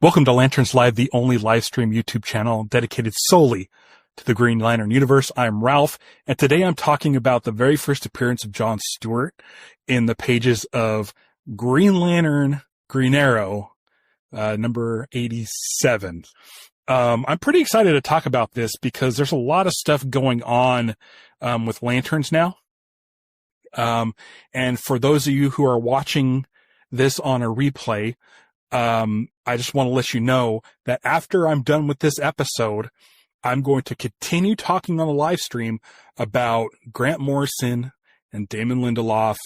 Welcome to Lanterns Live, the only live stream YouTube channel dedicated solely to the Green Lantern universe. I'm Ralph, and today I'm talking about the very first appearance of John Stewart in the pages of Green Lantern Green Arrow, number 87. I'm pretty excited to talk about this because there's a lot of stuff going on with Lanterns now. And for those of you who are watching this on a replay, I just want to let you know that after I'm done with this episode, I'm going to continue talking on the live stream about Grant Morrison and Damon Lindelof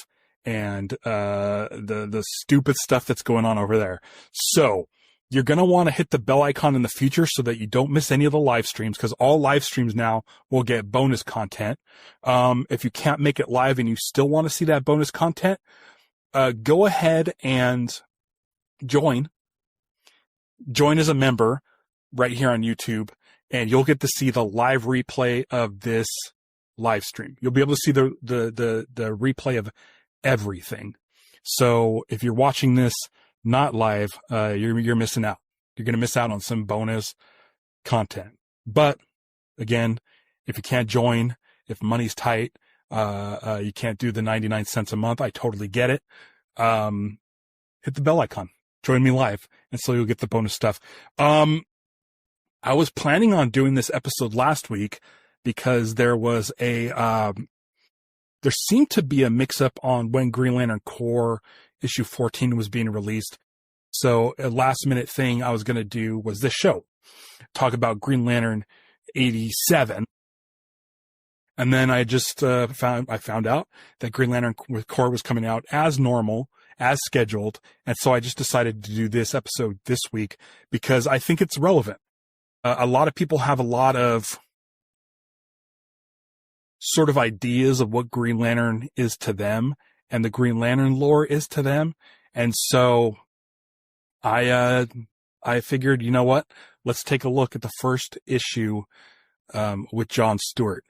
and the stupid stuff that's going on over there. So you're going to want to hit the bell icon in the future so that you don't miss any of the live streams, because all live streams now will get bonus content. If you can't make it live and you still want to see that bonus content, go ahead and join as a member right here on YouTube, and you'll get to see the live replay of this live stream. You'll be able to see the replay of everything. So if you're watching this not live, you're missing out. You're going to miss out on some bonus content. But again, if you can't join, if money's tight, you can't do the 99 cents a month, I totally get it. Hit the bell icon. Join me live, and so you'll get the bonus stuff. I was planning on doing this episode last week because there was there seemed to be a mix-up on when Green Lantern Corps issue 14 was being released. So a last-minute thing I was going to do was this show, talk about Green Lantern 87. And then I just found out that Green Lantern Corps was coming out as normal, as scheduled. And so I just decided to do this episode this week because I think it's relevant. A lot of people have a lot of sort of ideas of what Green Lantern is to them and the Green Lantern lore is to them. And so I figured, you know what? Let's take a look at the first issue with John Stewart.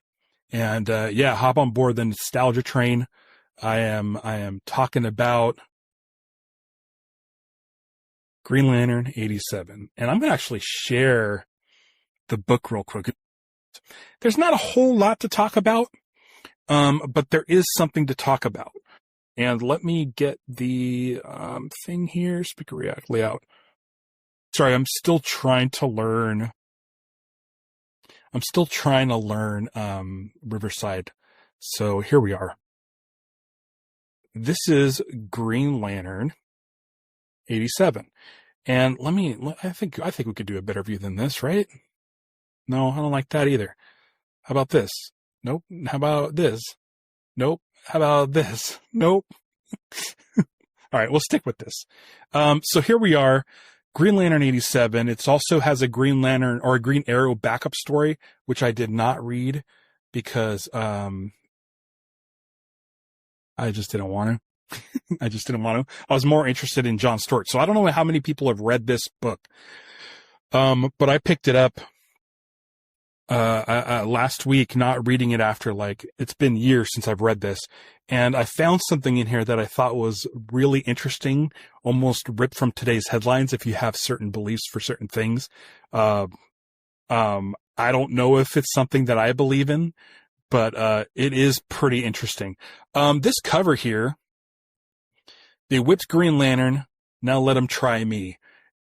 And hop on board the nostalgia train. I am talking about Green Lantern 87. And I'm going to actually share the book real quick. There's not a whole lot to talk about, but there is something to talk about. And let me get the thing here, speaker react layout. Sorry, I'm still trying to learn Riverside. So here we are. This is Green Lantern 87. And I think we could do a better view than this, right? No, I don't like that either. How about this? Nope. How about this? Nope. How about this? Nope. All right, we'll stick with this. So here we are. Green Lantern 87. It also has a Green Lantern or a Green Arrow backup story, which I did not read because I just didn't want to. I was more interested in John Stewart. So I don't know how many people have read this book. But I picked it up last week, not reading it after, it's been years since I've read this. And I found something in here that I thought was really interesting, almost ripped from today's headlines if you have certain beliefs for certain things. I don't know if it's something that I believe in, but it is pretty interesting. This cover here, they whipped Green Lantern, now let them try me.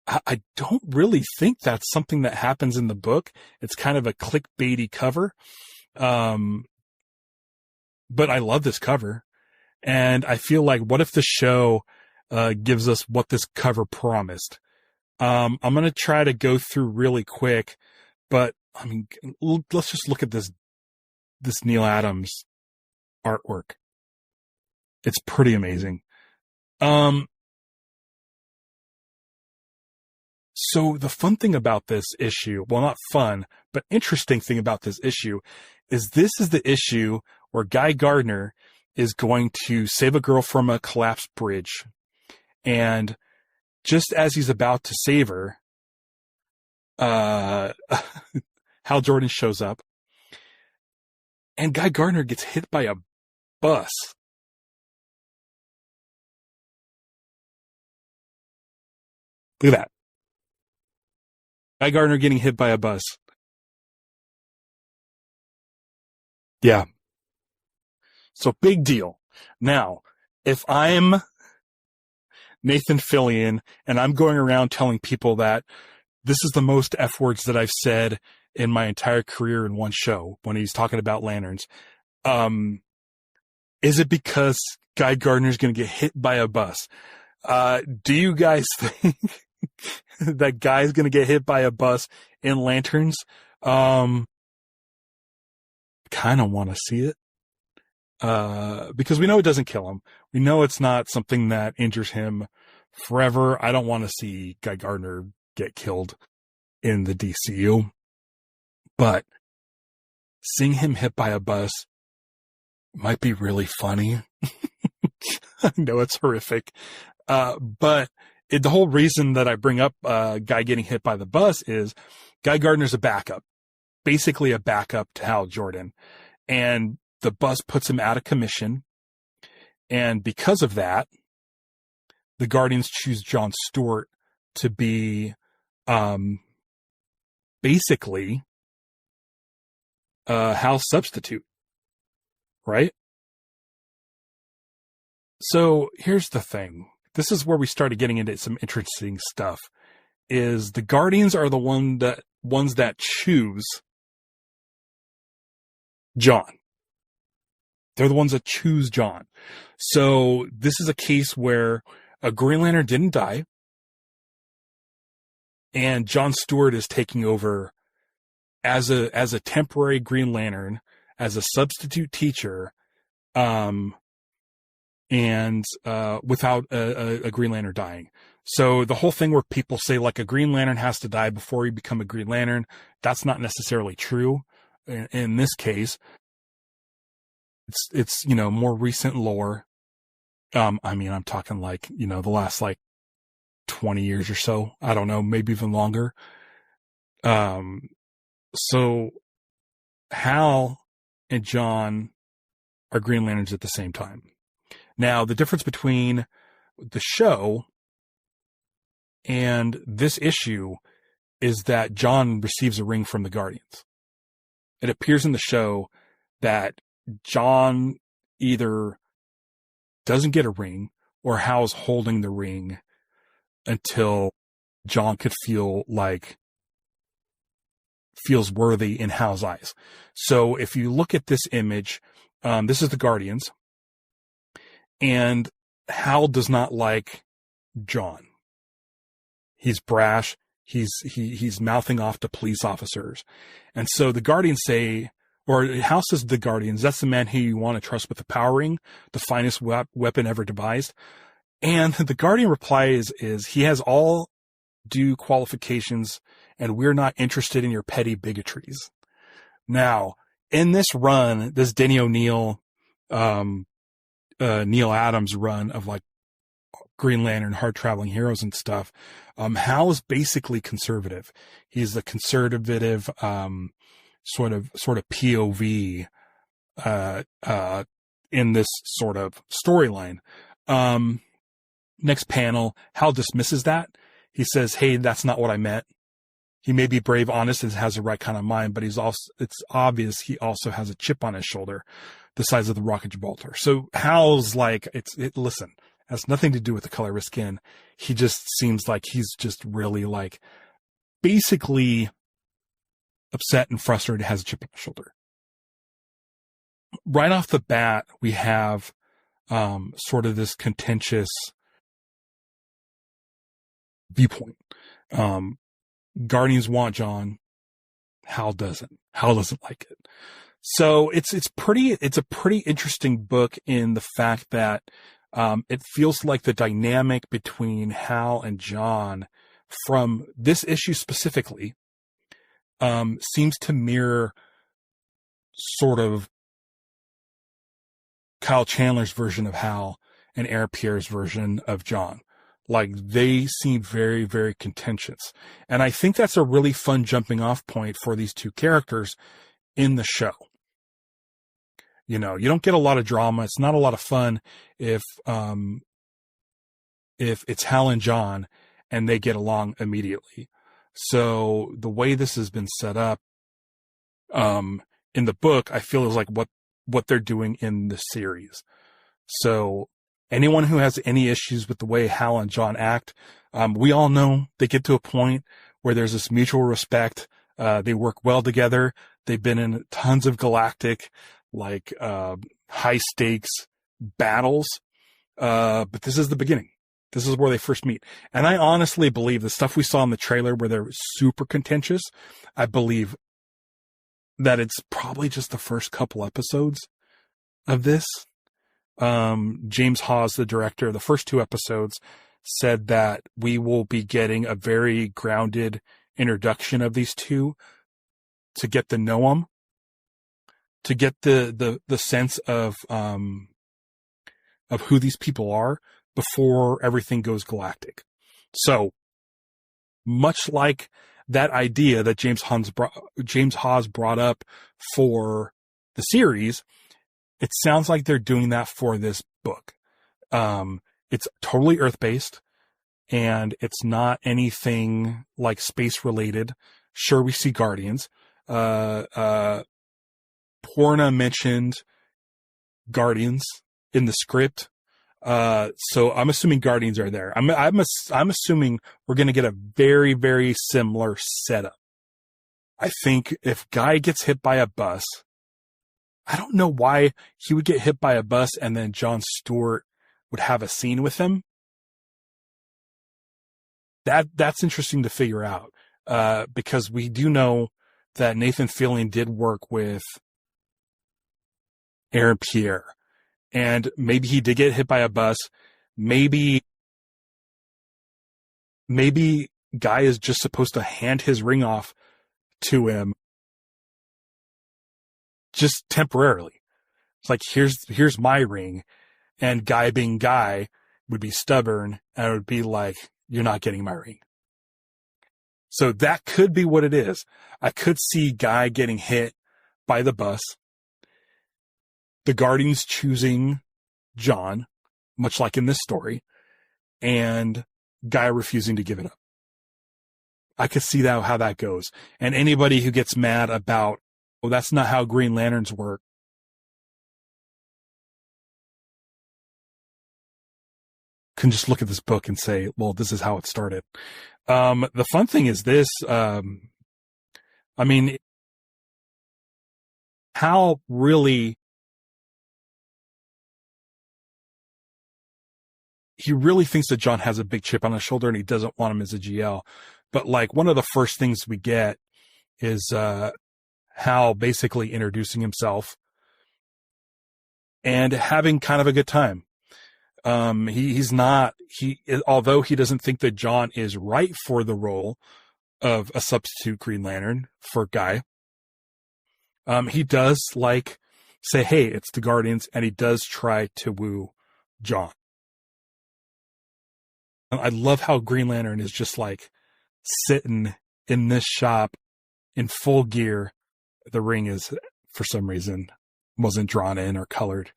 I don't really think that's something that happens in the book. It's kind of a clickbaity cover. But I love this cover. And I feel like, what if the show gives us what this cover promised? I'm going to try to go through really quick, but I mean, let's just look at this Neil Adams artwork. It's pretty amazing. So the fun thing about this issue, well, not fun, but interesting thing about this issue is this is the issue where Guy Gardner is going to save a girl from a collapsed bridge. And just as he's about to save her, Hal Jordan shows up and Guy Gardner gets hit by a bus. Look at that. Guy Gardner getting hit by a bus. Yeah. So big deal. Now, if I'm Nathan Fillion and I'm going around telling people that this is the most F words that I've said in my entire career in one show when he's talking about lanterns, is it because Guy Gardner's going to get hit by a bus? Do you guys think that Guy's going to get hit by a bus in lanterns? Kind of want to see it. Because we know it doesn't kill him. We know it's not something that injures him forever. I don't want to see Guy Gardner get killed in the DCU. But seeing him hit by a bus might be really funny. I know it's horrific. But the whole reason that I bring up Guy getting hit by the bus is Guy Gardner's a backup. Basically a backup to Hal Jordan. And the bus puts him out of commission. And because of that, the Guardians choose John Stewart to be basically Hal's substitute. Right? So here's the thing. This is where we started getting into some interesting stuff. Is the Guardians are the ones that choose John. They're the ones that choose John. So this is a case where a Green Lantern didn't die, and John Stewart is taking over as a temporary Green Lantern, as a substitute teacher, and without a Green Lantern dying. So the whole thing where people say like a Green Lantern has to die before you become a Green Lantern, that's not necessarily true. In this case, it's more recent lore. I'm talking like, the last like 20 years or so. I don't know, maybe even longer. So Hal and John are Green Lanterns at the same time. Now, the difference between the show and this issue is that John receives a ring from the Guardians. It appears in the show that John either doesn't get a ring or Hal's holding the ring until John could feels worthy in Hal's eyes. So if you look at this image, this is the Guardians, and Hal does not like John. He's brash. He's mouthing off to police officers. And so the Guardians say, or Hal says to the Guardians, that's the man who you want to trust with the power ring, the finest weapon ever devised. And the Guardian reply is he has all due qualifications, and we're not interested in your petty bigotries. Now, in this run, this Denny O'Neil, Neil Adams run of like Green Lantern, hard traveling heroes and stuff, Hal is basically conservative. He's a conservative, sort of POV, in this sort of storyline. Next panel, Hal dismisses that. He says, hey, that's not what I meant. He may be brave, honest, and has the right kind of mind, but it's obvious he also has a chip on his shoulder the size of the Rock of Gibraltar. So Hal's like, listen, has nothing to do with the color of his skin. He just seems like he's just really like basically upset and frustrated, has a chip on his shoulder. Right off the bat, we have sort of this contentious viewpoint. Guardians want John. Hal doesn't. Hal doesn't like it. So it's a pretty interesting book in the fact that it feels like the dynamic between Hal and John from this issue specifically seems to mirror sort of Kyle Chandler's version of Hal and Aaron Pierre's version of John. Like, they seem very, very contentious. And I think that's a really fun jumping off point for these two characters in the show. You don't get a lot of drama. It's not a lot of fun if it's Hal and John and they get along immediately. So the way this has been set up, in the book, I feel is like what they're doing in the series. So anyone who has any issues with the way Hal and John act, we all know they get to a point where there's this mutual respect. They work well together. They've been in tons of galactic, high stakes battles. But this is the beginning. This is where they first meet. And I honestly believe the stuff we saw in the trailer where they're super contentious, I believe that it's probably just the first couple episodes of this. James Hawes, the director of the first 2 episodes, said that we will be getting a very grounded introduction of these two to get to know them, to get the sense of who these people are before everything goes galactic. So much like that idea that James Hawes brought up for the series, it sounds like they're doing that for this book. It's totally Earth-based, and it's not anything like space-related. Sure, we see Guardians. Porna mentioned Guardians in the script. So I'm assuming Guardians are there. I'm assuming we're going to get a very, very similar setup. I think if Guy gets hit by a bus, I don't know why he would get hit by a bus and then John Stewart would have a scene with him. That's interesting to figure out, because we do know that Nathan Fillion did work with Aaron Pierre, and maybe he did get hit by a bus. Maybe Guy is just supposed to hand his ring off to him just temporarily. It's like, here's my ring. And Guy being Guy would be stubborn and it would be like, you're not getting my ring. So that could be what it is. I could see Guy getting hit by the bus, the Guardians choosing John, much like in this story, and Guy refusing to give it up. I could see how that goes. And anybody who gets mad about, well, that's not how Green Lanterns work, can just look at this book and say, well, this is how it started. The fun thing is this, Hal really, he really thinks that John has a big chip on his shoulder and he doesn't want him as a GL. But like one of the first things we get is, Hal basically introducing himself and having kind of a good time. Although he doesn't think that John is right for the role of a substitute Green Lantern for Guy, he does say, hey, it's the Guardians, and he does try to woo John. I love how Green Lantern is just like sitting in this shop in full gear. The ring is, for some reason, wasn't drawn in or colored.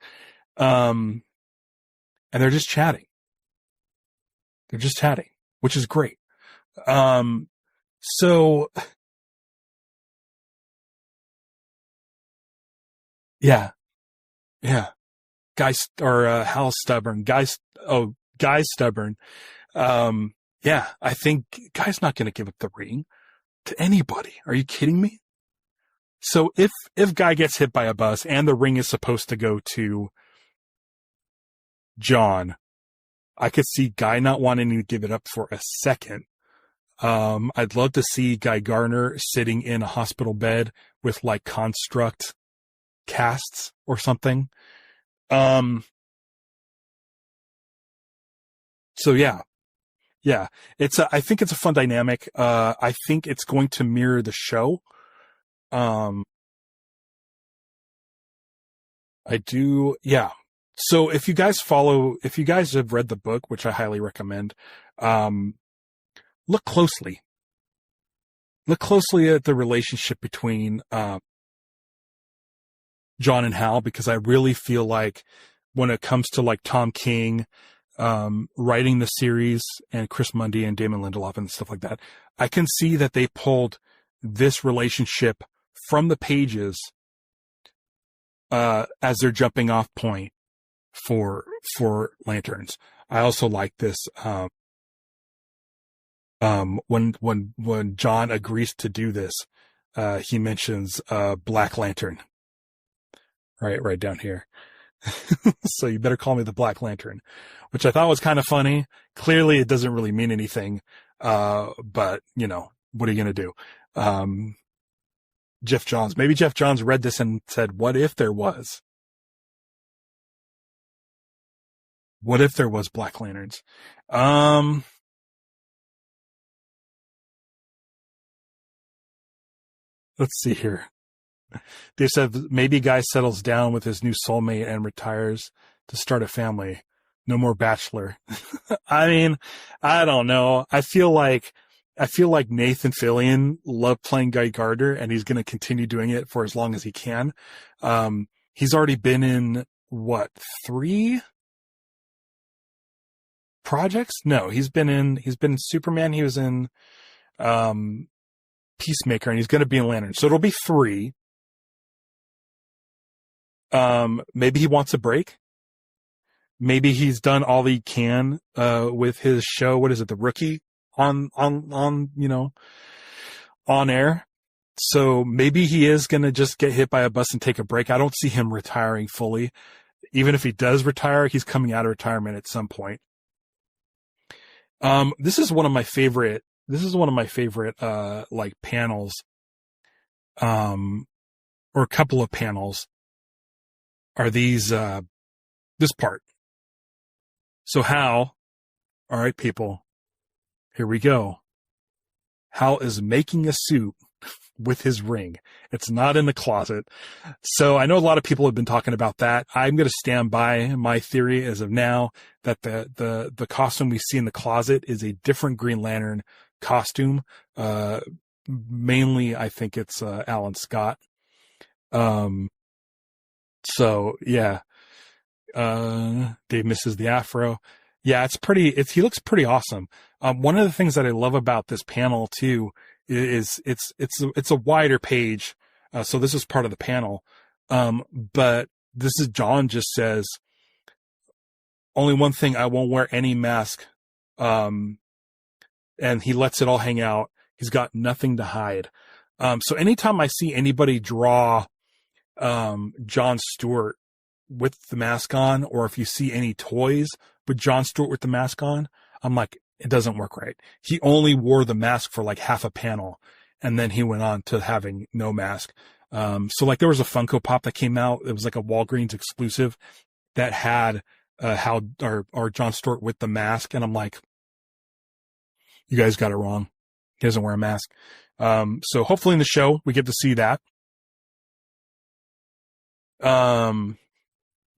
And they're just chatting. Which is great. So yeah. Hal's stubborn. Guy's stubborn. Yeah, I think Guy's not going to give up the ring to anybody. Are you kidding me? So if Guy gets hit by a bus and the ring is supposed to go to John, I could see Guy not wanting to give it up for a second. I'd love to see Guy Garner sitting in a hospital bed with like construct casts or something. So yeah. I think it's a fun dynamic. I think it's going to mirror the show. I do. Yeah. So if you guys have read the book, which I highly recommend, look closely at the relationship between, John and Hal, because I really feel like when it comes to like Tom King, writing the series, and Chris Mundy and Damon Lindelof and stuff like that, I can see that they pulled this relationship from the pages as their jumping off point for Lanterns. I also like this when John agrees to do this, he mentions Black Lantern right down here. So you better call me the Black Lantern, which I thought was kind of funny. Clearly it doesn't really mean anything, but you know, what are you gonna do? Maybe Jeff Johns read this and said, what if there was Black Lanterns? Let's see here. They said maybe guy settles down with his new soulmate and retires to start a family. No more Bachelor. I mean, I don't know. I feel like Nathan Fillion loved playing Guy Gardner, and he's going to continue doing it for as long as he can. He's already been in what, 3 projects? No, he's been in Superman. He was in Peacemaker, and he's going to be in Lantern. So it'll be 3. Maybe he wants a break. Maybe he's done all he can with his show. What is it, The Rookie, on on air. So maybe he is going to just get hit by a bus and take a break. I don't see him retiring fully. Even if he does retire, he's coming out of retirement at some point. This is one of my favorite like panels, or a couple of panels are these, this part. So Hal, all right, people, here we go. Hal is making a suit with his ring. It's not in the closet. So I know a lot of people have been talking about that. I'm going to stand by my theory as of now that the costume we see in the closet is a different Green Lantern costume. Mainly, I think it's Alan Scott. So yeah, Dave misses the afro. Yeah, he looks pretty awesome. One of the things that I love about this panel too is it's a wider page. So this is part of the panel. But this is John just says, only one thing, I won't wear any mask. And he lets it all hang out. He's got nothing to hide. So anytime I see anybody draw John Stewart with the mask on, or if you see any toys with John Stewart with the mask on, I'm like, it doesn't work right. He only wore the mask for like half a panel, and then he went on to having no mask. So like there was a Funko Pop that came out. It was like a Walgreens exclusive that had or John Stewart with the mask, and I'm like, you guys got it wrong. He doesn't wear a mask. So hopefully in the show we get to see that.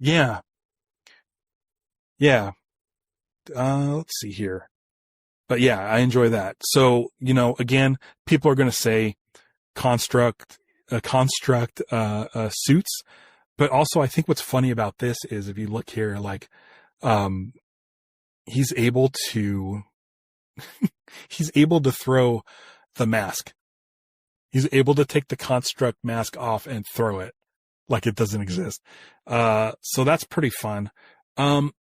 Yeah. Let's see here. But yeah, I enjoy that. So, again, people are going to say construct suits. But also I think what's funny about this is if you look here, like, he's able to throw the mask. He's able to take the construct mask off and throw it like it doesn't exist. So that's pretty fun. I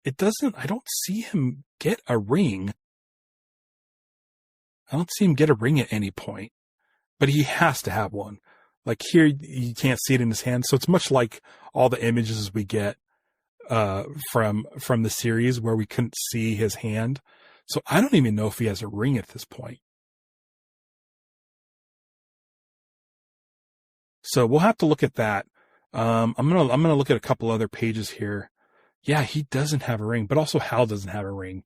don't see him get a ring. I don't see him get a ring at any point, but he has to have one. Like here, you can't see it in his hand. So it's much like all the images we get, from the series where we couldn't see his hand. So I don't even know if he has a ring at this point. So we'll have to look at that. I'm going to look at a couple other pages here. Yeah, he doesn't have a ring, but also Hal doesn't have a ring.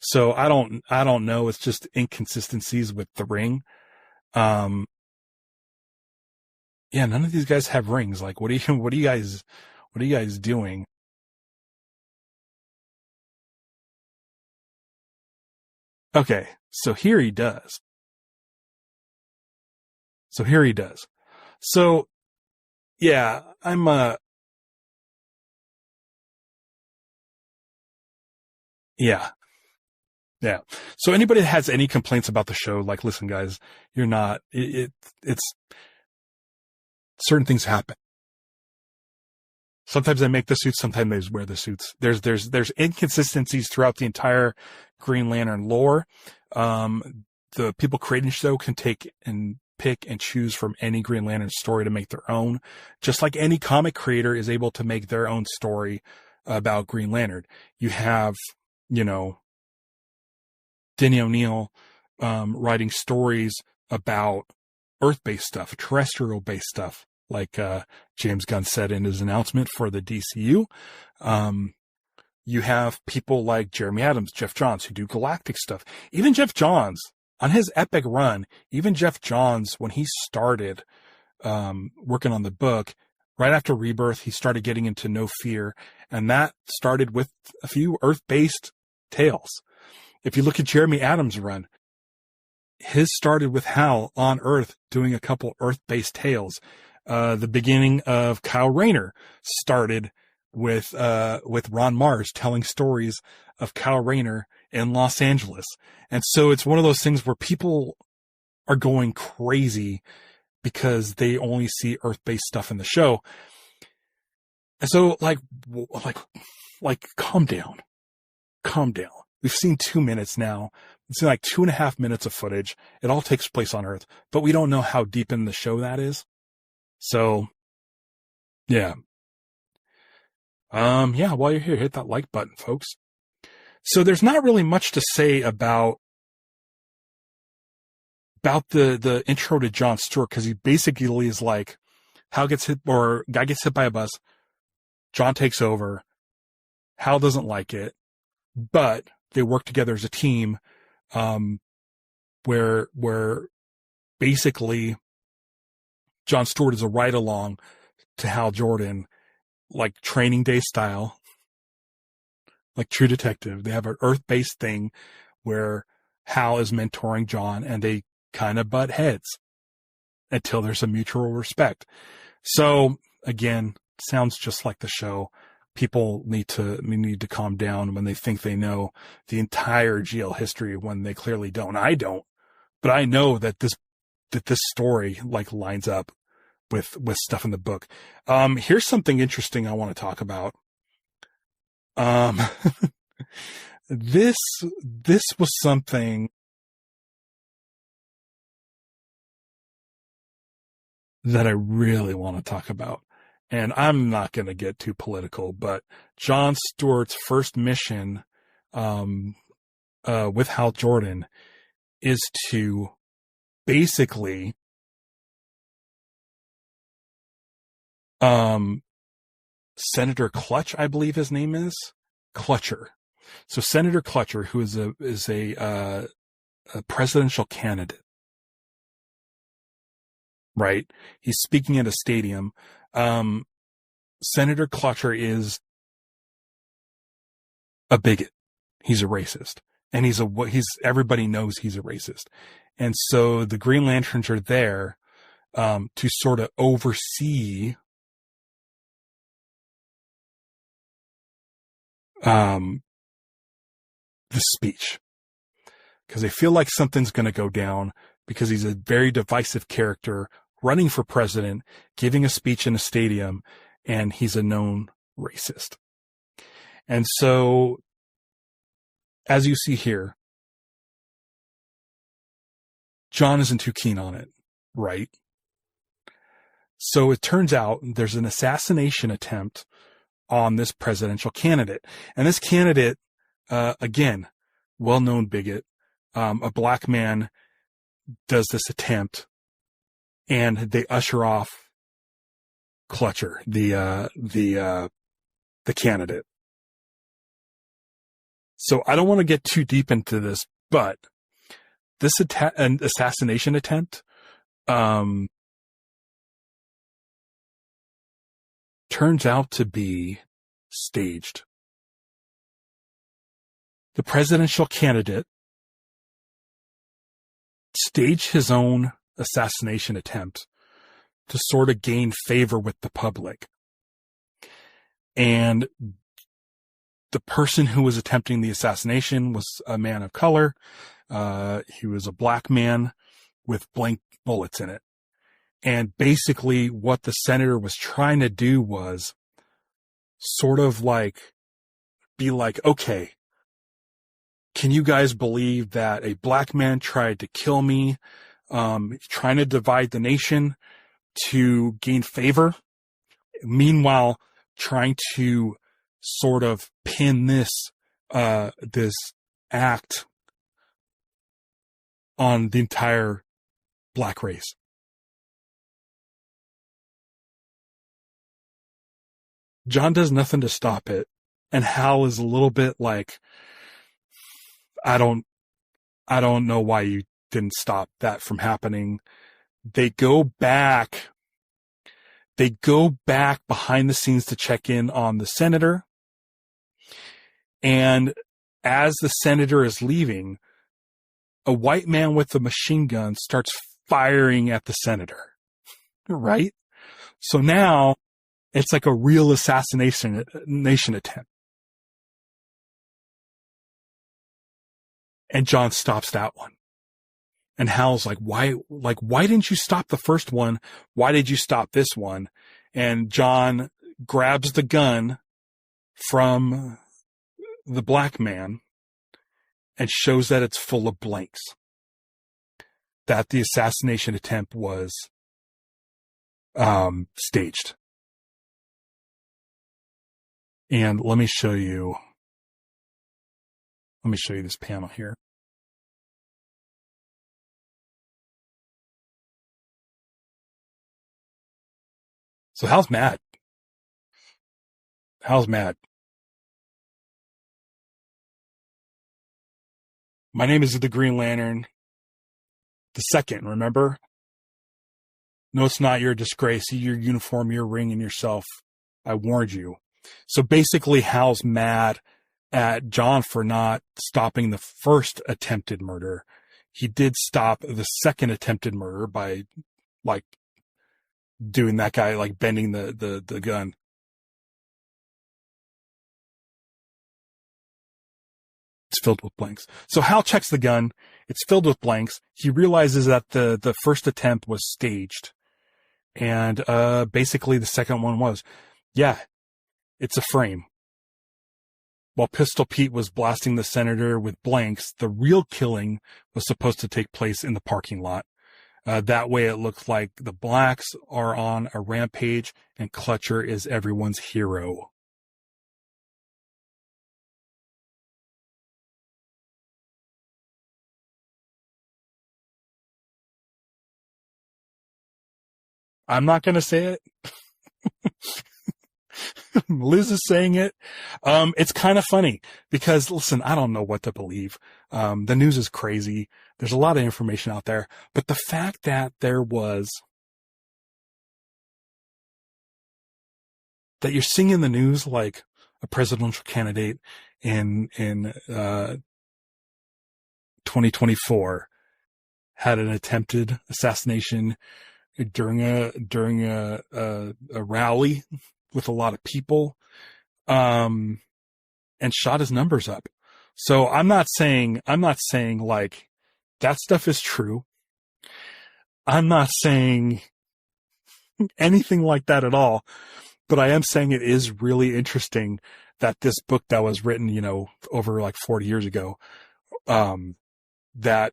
So I don't know. It's just inconsistencies with the ring. Yeah, none of these guys have rings. Like, what are you guys doing? Okay. So here he does. So yeah, I'm, Yeah. Yeah. So anybody that has any complaints about the show, like, listen, guys, you're not, it's certain things happen. Sometimes they make the suits, sometimes they wear the suits. There's inconsistencies throughout the entire Green Lantern lore. The people creating the show can take and pick and choose from any Green Lantern story to make their own, just like any comic creator is able to make their own story about Green Lantern. You have, you know, Denny O'Neil, writing stories about Earth-based stuff, terrestrial-based stuff, like James Gunn said in his announcement for the DCU. You have people like Jeremy Adams, Jeff Johns, who do galactic stuff. Even Jeff Johns, on his epic run, even Jeff Johns, when he started working on the book, right after Rebirth, he started getting into No Fear, and that started with a few Earth-based tales. If you look at Jeremy Adams' run, his started with Hal on Earth doing a couple Earth-based tales. The beginning of Kyle Rayner started with Ron Mars telling stories of Kyle Rayner in Los Angeles. And so it's one of those things where people are going crazy because they only see Earth-based stuff in the show. And so like, calm down. We've seen 2 minutes now. It's like 2.5 minutes of footage. It all takes place on Earth, but we don't know how deep in the show that is. So, yeah. Yeah, while you're here, hit that like button, folks. So there's not really much to say about the intro to John Stewart, because he basically is like, Hal gets hit, or guy gets hit by a bus. John takes over. Hal doesn't like it, but they work together as a team, where basically John Stewart is a ride along to Hal Jordan, like Training Day style, like True Detective. They have an Earth-based thing where Hal is mentoring John, and they kind of butt heads until there's a mutual respect. So again, sounds just like the show. People need to calm down when they think they know the entire GL history when they clearly don't. I don't, but I know that this story like lines up with stuff in the book. Here's something interesting I want to talk about. This was something that I really want to talk about. And I'm not going to get too political, but John Stewart's first mission with Hal Jordan is to basically Senator Clutch, I believe his name is Clutcher. So Senator Clutcher, who is a presidential candidate, right? He's speaking at a stadium. Senator Clutcher is a bigot. He's a racist, and he's everybody knows he's a racist. And so the Green Lanterns are there, to sort of oversee, the speech, because they feel like something's going to go down, because he's a very divisive character running for president, giving a speech in a stadium, and he's a known racist. And so, as you see here, John isn't too keen on it, right? So it turns out there's an assassination attempt on this presidential candidate. And this candidate, again, well-known bigot, a black man does this attempt, and they usher off Clutcher, the candidate. So I don't want to get too deep into this, but this an assassination attempt, turns out to be staged. The presidential candidate staged his own assassination attempt to sort of gain favor with the public. And the person who was attempting the assassination was a man of color. He was a black man with blank bullets in it. And basically what the senator was trying to do was sort of like, be like, okay, can you guys believe that a black man tried to kill me, trying to divide the nation to gain favor? Meanwhile, trying to sort of pin this act on the entire black race. John does nothing to stop it. And Hal is a little bit like, I don't know why you didn't stop that from happening. They go back behind the scenes to check in on the senator. And as the senator is leaving, a white man with a machine gun starts firing at the senator. Right? So now it's like a real assassination attempt. And John stops that one. And Hal's like, why didn't you stop the first one? Why did you stop this one? And John grabs the gun from the black man and shows that it's full of blanks. That the assassination attempt was staged. And let me show you this panel here. So Hal's mad. My name is the Green Lantern. The second, remember? No, it's not. You're a disgrace. Your uniform, your ring, and yourself. I warned you. So basically, Hal's mad at John for not stopping the first attempted murder. He did stop the second attempted murder by, like, doing that guy, like, bending the gun. It's filled with blanks. So Hal checks the gun. It's filled with blanks. He realizes that the first attempt was staged. And basically the second one was. Yeah, it's a frame. While Pistol Pete was blasting the senator with blanks, the real killing was supposed to take place in the parking lot. That way it looked like the blacks are on a rampage and Clutcher is everyone's hero. I'm not going to say it. Liz is saying it. It's kind of funny because, listen, I don't know what to believe. The news is crazy. There's a lot of information out there, but the fact that that you're seeing in the news, like a presidential candidate in 2024 had an attempted assassination during a rally with a lot of people, and shot his numbers up. So I'm not saying like that stuff is true. I'm not saying anything like that at all, but I am saying it is really interesting that this book that was written, over like 40 years ago, that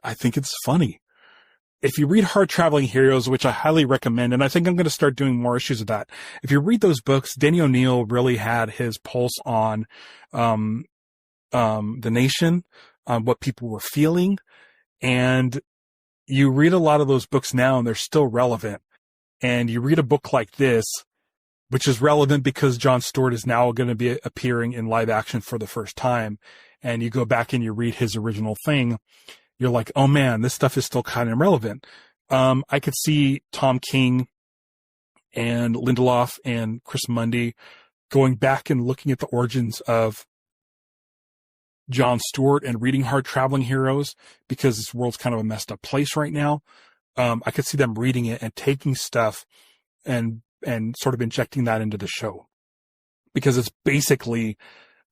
I think it's funny. If you read Hard Traveling Heroes, which I highly recommend, and I think I'm going to start doing more issues of that. If you read those books, Danny O'Neill really had his pulse on, the nation, on what people were feeling. And you read a lot of those books now and they're still relevant. And you read a book like this, which is relevant because John Stewart is now going to be appearing in live action for the first time. And you go back and you read his original thing. You're like, oh man, this stuff is still kind of relevant. I could see Tom King and Lindelof and Chris Mundy going back and looking at the origins of John Stewart and reading Hard Traveling Heroes because this world's kind of a messed up place right now. I could see them reading it and taking stuff and sort of injecting that into the show. because it's basically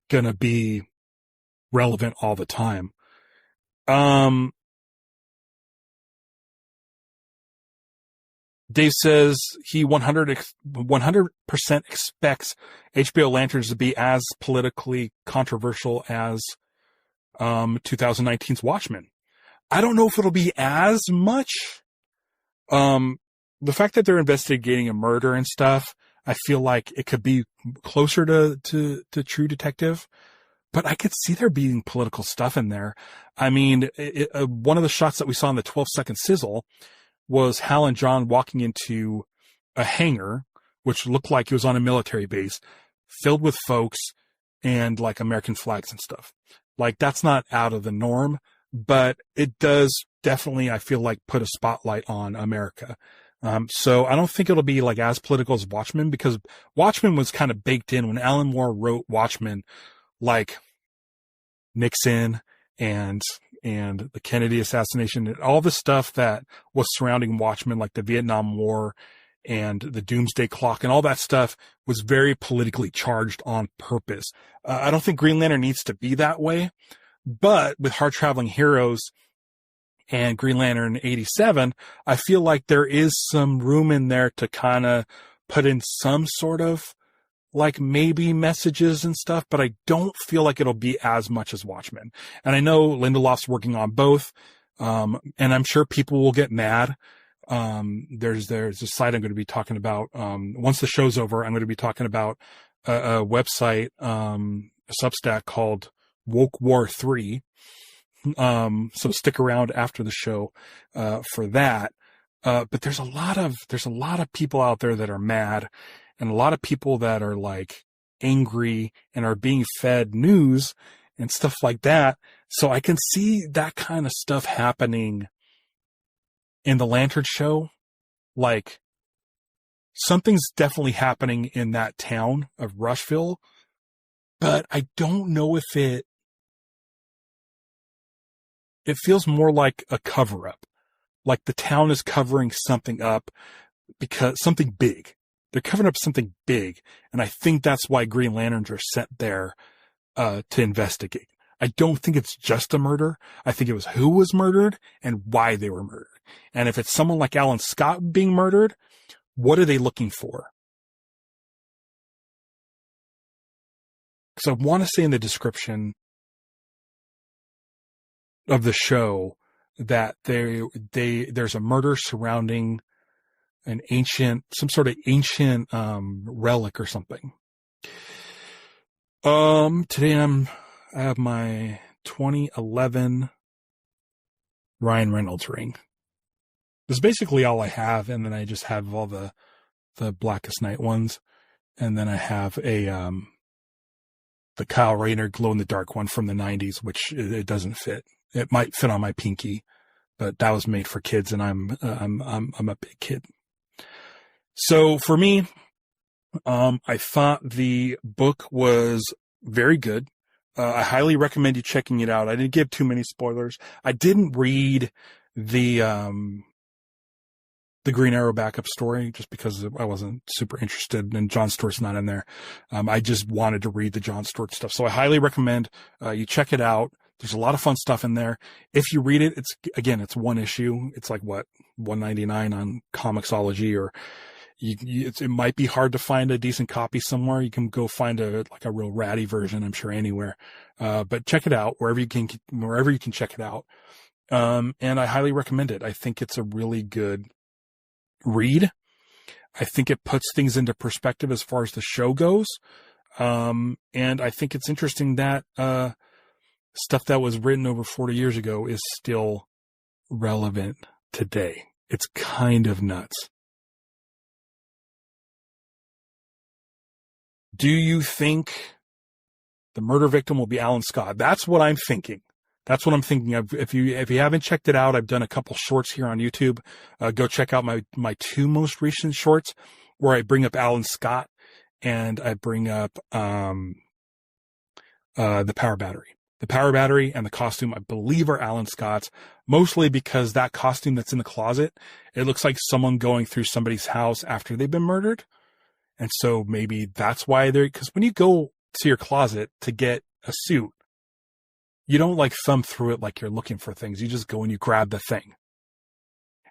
going to be relevant all the time. Dave says he 100% expects HBO Lanterns to be as politically controversial as 2019's Watchmen. I don't know if it'll be as much. The fact that they're investigating a murder and stuff, I feel like it could be closer to True Detective, but I could see there being political stuff in there. I mean, one of the shots that we saw in the 12-second sizzle was Hal and John walking into a hangar, which looked like it was on a military base, filled with folks and like American flags and stuff. Like, that's not out of the norm, but it does definitely, I feel like, put a spotlight on America. So I don't think it'll be like as political as Watchmen, because Watchmen was kind of baked in when Alan Moore wrote Watchmen, like Nixon and the Kennedy assassination and all the stuff that was surrounding Watchmen, like the Vietnam War and the Doomsday Clock and all that stuff, was very politically charged on purpose. I don't think Green Lantern needs to be that way, but with Hard Traveling Heroes and Green Lantern 87, I feel like there is some room in there to kind of put in some sort of like maybe messages and stuff, but I don't feel like it'll be as much as Watchmen. And I know Lindelof's working on both. And I'm sure people will get mad. There's a site I'm going to be talking about. Once the show's over, I'm going to be talking about a website, a Substack called Woke War 3. So stick around after the show, for that. But there's a lot of people out there that are mad, and a lot of people that are like angry and are being fed news and stuff like that. So I can see that kind of stuff happening in the Lantern show. Like, something's definitely happening in that town of Rushville, but I don't know if it feels more like a cover up. Like the town is covering something up, because something big. They're covering up something big. And I think that's why Green Lanterns are sent there, to investigate. I don't think it's just a murder. I think it was who was murdered and why they were murdered. And if it's someone like Alan Scott being murdered, what are they looking for? Because I want to say in the description of the show that there's a murder surrounding some sort of ancient relic or something. Today I have my 2011 Ryan Reynolds ring. This is basically all I have, and then I just have all the Blackest Night ones, and then I have the Kyle Rayner glow in the dark one from the 90s, which it doesn't fit. It might fit on my pinky, but that was made for kids, and I'm a big kid. So for me, I thought the book was very good. I highly recommend you checking it out. I didn't give too many spoilers. I didn't read the Green Arrow backup story just because I wasn't super interested, and John Stewart's not in there. I just wanted to read the John Stewart stuff. So I highly recommend you check it out. There's a lot of fun stuff in there. If you read it, it's one issue. It's like $1.99 on Comixology, or it might be hard to find a decent copy somewhere. You can go find a real ratty version, I'm sure, anywhere. But check it out wherever you can check it out. And I highly recommend it. I think it's a really good read. I think it puts things into perspective as far as the show goes. And I think it's interesting that, stuff that was written over 40 years ago is still relevant today. It's kind of nuts. Do you think the murder victim will be Alan Scott? That's what I'm thinking. That's what I'm thinking. If you haven't checked it out, I've done a couple shorts here on YouTube. Go check out my two most recent shorts where I bring up Alan Scott and I bring up the power battery. The power battery and the costume, I believe, are Alan Scott's, mostly because that costume that's in the closet, it looks like someone going through somebody's house after they've been murdered. And so maybe that's why because when you go to your closet to get a suit, you don't like thumb through it like you're looking for things. You just go and you grab the thing.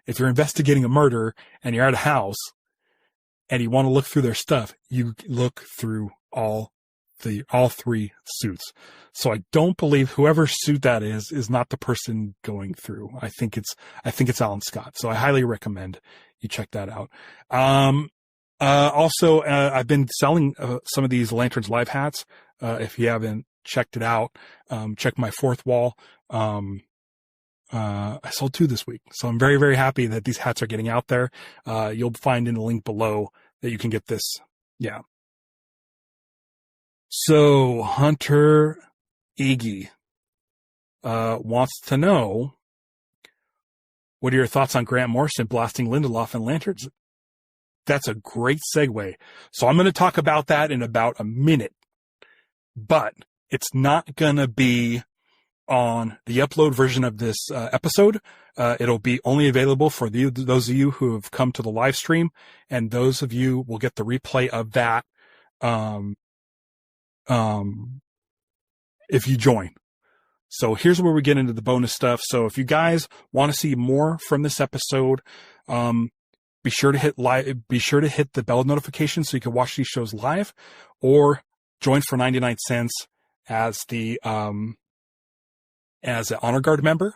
If you're investigating a murder and you're at a house and you want to look through their stuff, you look through all three suits. So I don't believe whoever suit that is not the person going through. I think it's Alan Scott. So I highly recommend you check that out. Also, I've been selling some of these Lanterns Live hats. If you haven't checked it out, check my fourth wall. I sold 2 this week. So I'm very, very happy that these hats are getting out there. You'll find in the link below that you can get this. Yeah. So Hunter Iggy, wants to know, what are your thoughts on Grant Morrison blasting Lindelof and Lanterns? That's a great segue. So I'm going to talk about that in about a minute, but it's not going to be on the upload version of this episode. It'll be only available for those of you who have come to the live stream, and those of you will get the replay of that if you join. So here's where we get into the bonus stuff. So if you guys want to see more from this episode, be sure to hit the bell notification so you can watch these shows live, or join for 99 cents as an Honor Guard member.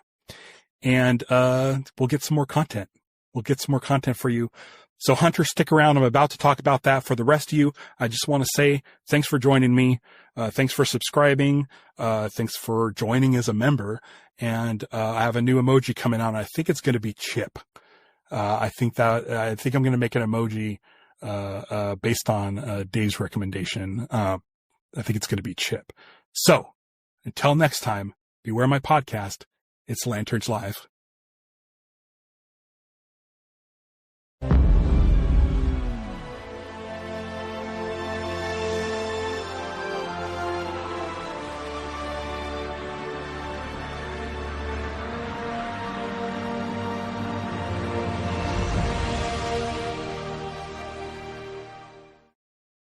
And, we'll get some more content. We'll get some more content for you. So Hunter, stick around. I'm about to talk about that. For the rest of you, I just want to say thanks for joining me. Thanks for subscribing. Thanks for joining as a member. And, I have a new emoji coming out. I think it's going to be Chip. I think I'm going to make an emoji, based on, Dave's recommendation. I think it's going to be Chip. So until next time, beware my podcast. It's Lanterns Live.